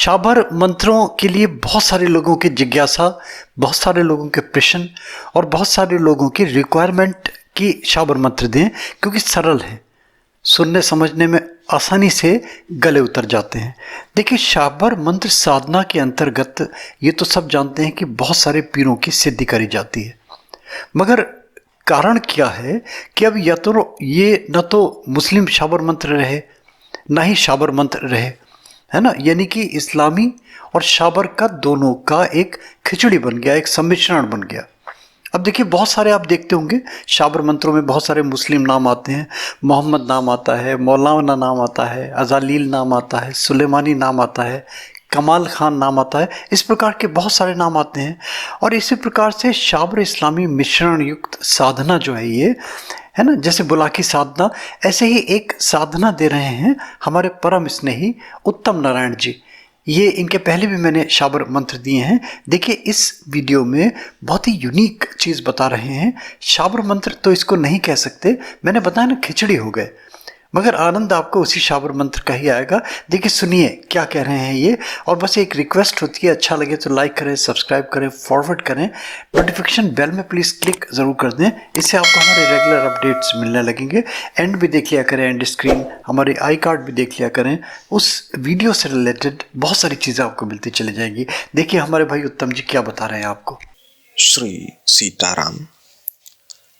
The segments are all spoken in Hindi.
शाबर मंत्रों के लिए बहुत सारे लोगों की जिज्ञासा, बहुत सारे लोगों के प्रश्न और बहुत सारे लोगों की रिक्वायरमेंट कि शाबर मंत्र दें, क्योंकि सरल है, सुनने समझने में आसानी से गले उतर जाते हैं। देखिए, शाबर मंत्र साधना के अंतर्गत ये तो सब जानते हैं कि बहुत सारे पीरों की सिद्धि करी जाती है। मगर कारण क्या है कि अब या तो ये न तो मुस्लिम शाबर मंत्र रहे, ना ही शाबर मंत्र रहे, है ना, यानी कि इस्लामी और शाबर का दोनों का एक खिचड़ी बन गया, एक सम्मिश्रण बन गया। अब देखिए, बहुत सारे आप देखते होंगे शाबर मंत्रों में बहुत सारे मुस्लिम नाम आते हैं, मोहम्मद नाम आता है, मौलाना नाम आता है, अजालील नाम आता है, सुलेमानी नाम आता है, कमाल खान नाम आता है, इस प्रकार के बहुत सारे नाम आते हैं। और इसी प्रकार से शाबर इस्लामी मिश्रण युक्त साधना जो है ये, है ना, जैसे बुलाकी साधना, ऐसे ही एक साधना दे रहे हैं हमारे परम स्नेही उत्तम नारायण जी। ये इनके पहले भी मैंने शाबर मंत्र दिए हैं। देखिए, इस वीडियो में बहुत ही यूनिक चीज़ बता रहे हैं। शाबर मंत्र तो इसको नहीं कह सकते, मैंने बताया ना, खिचड़ी हो गए, मगर आनंद आपको उसी शाबर मंत्र का ही आएगा। देखिए, सुनिए क्या कह रहे हैं ये। और बस एक रिक्वेस्ट होती है, अच्छा लगे तो लाइक करें, सब्सक्राइब करें, फॉरवर्ड करें, नोटिफिकेशन बेल में प्लीज़ क्लिक ज़रूर कर दें, इससे आपको हमारे रेगुलर अपडेट्स मिलने लगेंगे। एंड भी देख लिया करें, एंड स्क्रीन, हमारे आई कार्ड भी देख लिया करें, उस वीडियो से रिलेटेड बहुत सारी चीज़ें आपको मिलती चली जाएंगी। देखिए हमारे भाई उत्तम जी क्या बता रहे हैं आपको। श्री सीताराम।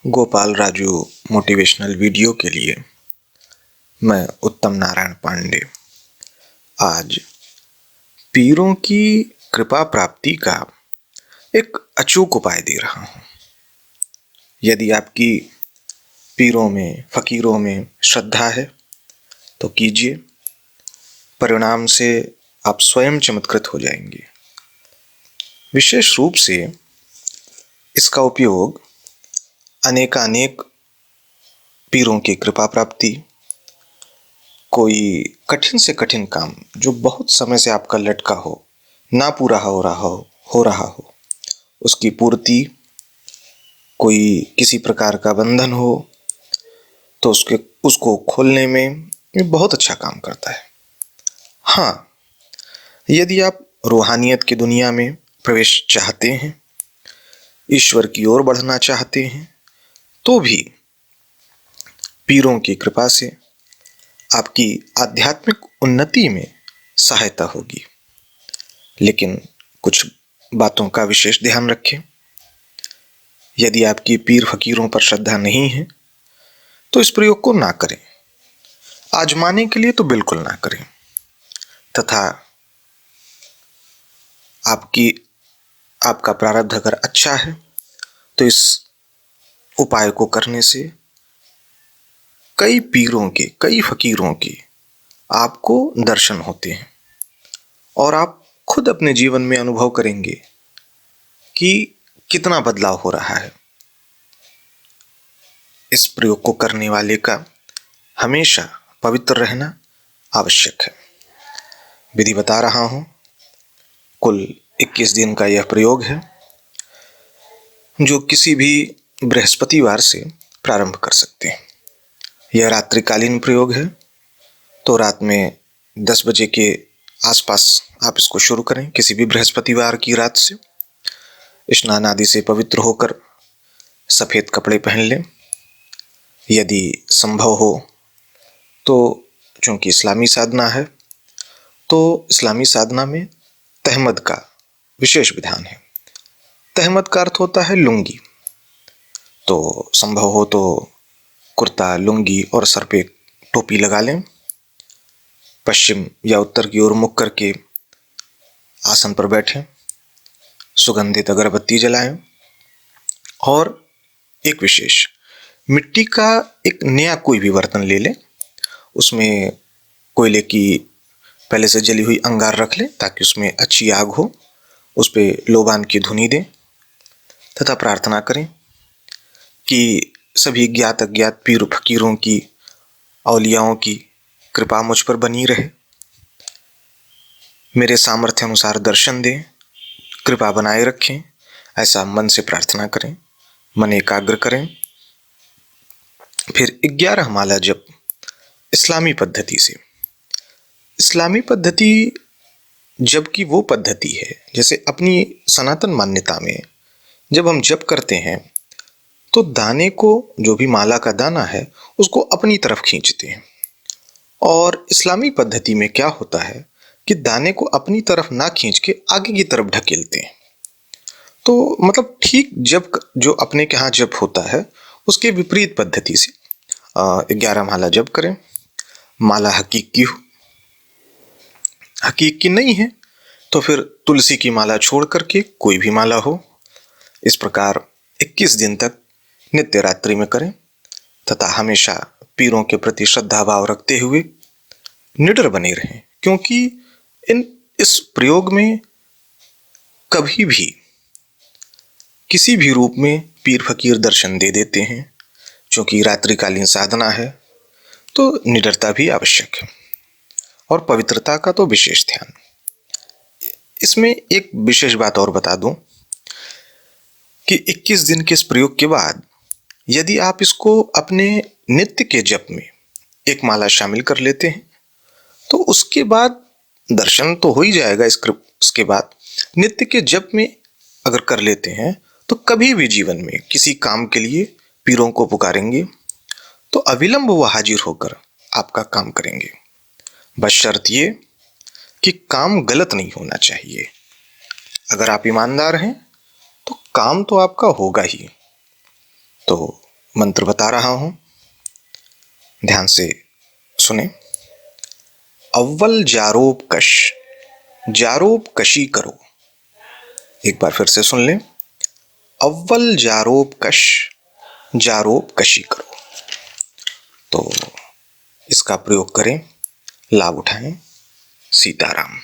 गोपाल राजू मोटिवेशनल वीडियो के लिए मैं उत्तम नारायण पांडे आज पीरों की कृपा प्राप्ति का एक अचूक उपाय दे रहा हूं। यदि आपकी पीरों में, फकीरों में श्रद्धा है तो कीजिए, परिणाम से आप स्वयं चमत्कृत हो जाएंगे। विशेष रूप से इसका उपयोग अनेकानेक पीरों की कृपा प्राप्ति, कोई कठिन से कठिन काम जो बहुत समय से आपका लटका हो, ना पूरा हो रहा हो, उसकी पूर्ति, कोई किसी प्रकार का बंधन हो तो उसको खोलने में ये बहुत अच्छा काम करता है। हाँ, यदि आप रूहानियत की दुनिया में प्रवेश चाहते हैं, ईश्वर की ओर बढ़ना चाहते हैं, तो भी पीरों की कृपा से आपकी आध्यात्मिक उन्नति में सहायता होगी। लेकिन कुछ बातों का विशेष ध्यान रखें। यदि आपकी पीर फकीरों पर श्रद्धा नहीं है तो इस प्रयोग को ना करें, आजमाने के लिए तो बिल्कुल ना करें। तथा आपका प्रारब्ध अगर अच्छा है तो इस उपाय को करने से कई पीरों के, कई फकीरों के आपको दर्शन होते हैं और आप खुद अपने जीवन में अनुभव करेंगे कि कितना बदलाव हो रहा है। इस प्रयोग को करने वाले का हमेशा पवित्र रहना आवश्यक है। विधि बता रहा हूं। कुल 21 दिन का यह प्रयोग है जो किसी भी बृहस्पतिवार से प्रारंभ कर सकते हैं। यह रात्रिकालीन प्रयोग है, तो रात में 10 बजे के आसपास आप इसको शुरू करें, किसी भी बृहस्पतिवार की रात से। स्नान आदि से पवित्र होकर सफ़ेद कपड़े पहन लें। यदि संभव हो तो, चूंकि इस्लामी साधना है, तो इस्लामी साधना में तहमद का विशेष विधान है। तहमद का अर्थ होता है लुंगी, तो संभव हो तो कुर्ता, लुंगी और सर पे टोपी लगा लें। पश्चिम या उत्तर की ओर मुख करके आसन पर बैठें, सुगंधित अगरबत्ती जलाएं और एक विशेष मिट्टी का एक नया कोई भी बर्तन ले लें, उसमें कोयले की पहले से जली हुई अंगार रख लें ताकि उसमें अच्छी आग हो। उस पर लोबान की धुनी दें तथा प्रार्थना करें कि सभी ज्ञात अज्ञात पीर फकीरों की, औलियाओं की कृपा मुझ पर बनी रहे, मेरे सामर्थ्य अनुसार दर्शन दें, कृपा बनाए रखें। ऐसा मन से प्रार्थना करें, मन एकाग्र करें। फिर 11 माला जप इस्लामी पद्धति से। इस्लामी पद्धति जबकि वो पद्धति है, जैसे अपनी सनातन मान्यता में जब हम जप करते हैं तो दाने को, जो भी माला का दाना है, उसको अपनी तरफ खींचते हैं। और इस्लामी पद्धति में क्या होता है कि दाने को अपनी तरफ ना खींच के आगे की तरफ ढकेलते हैं। तो मतलब ठीक जब जो अपने के यहाँ जप होता है उसके विपरीत पद्धति से 11 माला जप करें। माला हकीकी हो, हकीकी नहीं है तो फिर तुलसी की माला छोड़ करके कोई भी माला हो। इस प्रकार 21 दिन तक नित्य रात्रि में करें तथा हमेशा पीरों के प्रति श्रद्धा भाव रखते हुए निडर बने रहें, क्योंकि इस प्रयोग में कभी भी किसी भी रूप में पीर फकीर दर्शन दे देते हैं। क्योंकि रात्रिकालीन साधना है तो निडरता भी आवश्यक है और पवित्रता का तो विशेष ध्यान। इसमें एक विशेष बात और बता दूं कि 21 दिन के इस प्रयोग के बाद यदि आप इसको अपने नित्य के जप में एक माला शामिल कर लेते हैं तो उसके बाद दर्शन तो हो ही जाएगा। इसके बाद नित्य के जप में अगर कर लेते हैं तो कभी भी जीवन में किसी काम के लिए पीरों को पुकारेंगे तो अविलंब वो हाजिर होकर आपका काम करेंगे। बस शर्त ये कि काम गलत नहीं होना चाहिए। अगर आप ईमानदार हैं तो काम तो आपका होगा ही। तो मंत्र बता रहा हूं, ध्यान से सुने। अव्वल जारोब कश, जारोब कशी करो। एक बार फिर से सुन लें। अव्वल जारोब कश, जारोब कशी करो। तो इसका प्रयोग करें, लाभ उठाएं। सीताराम।